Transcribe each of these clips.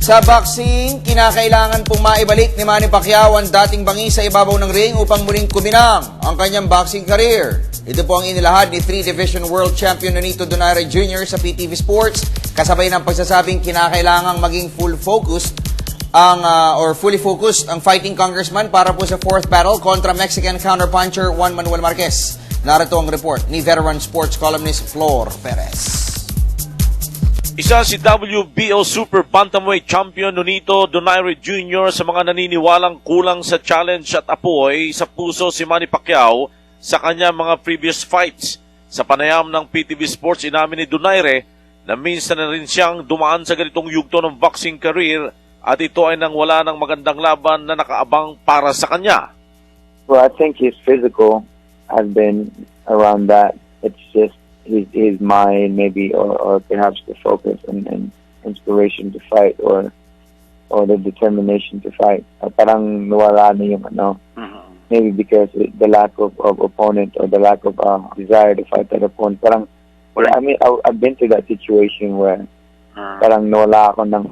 Sa boxing, kinakailangan pong maibalik ni Manny Pacquiao ang dating bangi sa ibabaw ng ring upang muling kuminang ang kanyang boxing career. Ito po ang inilahad ni 3-division world champion Nonito Donaire Jr. sa PTV Sports, kasabay ng pagsasabing kinakailangang maging fully focused ang fighting congressman para po sa fourth battle kontra Mexican counterpuncher Juan Manuel Marquez. Narito ang report ni veteran sports columnist Flor Perez. Isa si WBO Super Bantamweight Champion Nonito Donaire Jr. sa mga naniniwalang kulang sa challenge at apoy sa puso si Manny Pacquiao sa kanya mga previous fights. Sa panayam ng PTV Sports, inamin ni Donaire na minsan na rin siyang dumaan sa ganitong yugto ng boxing career at ito ay nang wala ng magandang laban na nakaabang para sa kanya. Well, I think his physical has been around that. It's just his mind maybe or perhaps the focus and inspiration to fight or the determination to fight. Parang nawala na yung maybe because the lack of opponent or the lack of desire to fight that opponent. Parang, I mean, I've been to that situation where parang nawala ako ng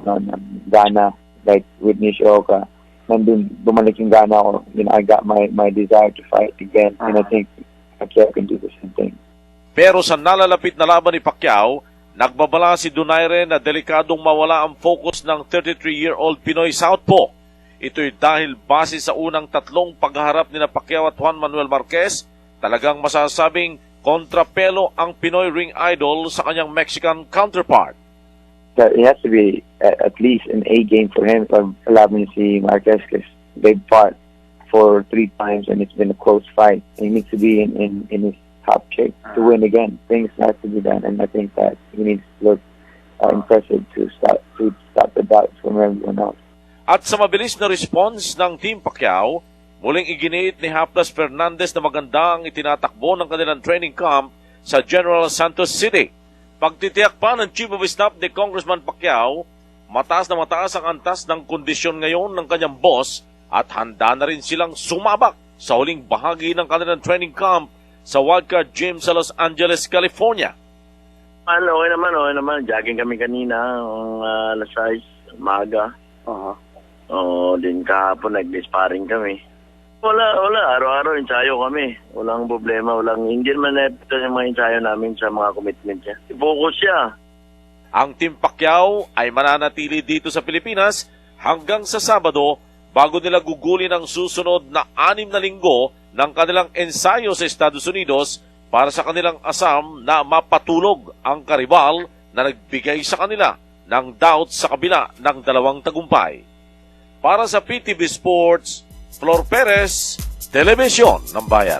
gana, like with Nishioka. Nandun, bumalik yung gana ko. You know, I got my desire to fight again, and I think Pacquiao can do the same thing. Pero sa nalalapit na laban ni Pacquiao, nagbabala si Donaire na delikadong mawala ang focus ng 33-year-old Pinoy Southpaw. Ito'y dahil base sa unang tatlong pagharap ni Pacquiao at Juan Manuel Marquez, talagang masasabing kontrapelo ang Pinoy ring idol sa kanyang Mexican counterpart. It has to be at least an A game for him pag laban si Marquez because they've fought for 3 times and it's been a close fight. He needs to be in his top shape to win again. Things have to be done, and I think that he needs to look impressive to stop the doubts from everyone else. At sa mabilis na response ng Team Pacquiao, muling iginiit ni Haplas Fernandez na maganda ang itinatakbo ng kanilang training camp sa General Santos City. Pagtitiyak pa ng Chief of Staff ni Congressman Pacquiao, mataas na mataas ang antas ng kondisyon ngayon ng kanyang boss at handa na rin silang sumabak sa huling bahagi ng kanilang training camp sa Wildcard Gym sa Los Angeles, California. Okay naman. Jogging kami kanina, alas 6, umaga. Din kahapon, nag-sparring kami. Wala. Araw-araw, ensayo kami. Walang problema, hindi naman napito yung mga ensayo namin sa mga commitment niya. Focus siya. Ang Team Pacquiao ay mananatili dito sa Pilipinas hanggang sa Sabado bago nila gugulin ang susunod na 6 na linggo ng kanilang ensayo sa Estados Unidos para sa kanilang asam na mapatulog ang karibal na nagbigay sa kanila ng doubt sa kabila ng 2 tagumpay. Para sa PTV Sports, Flor Perez, Telebisyon ng Bayan.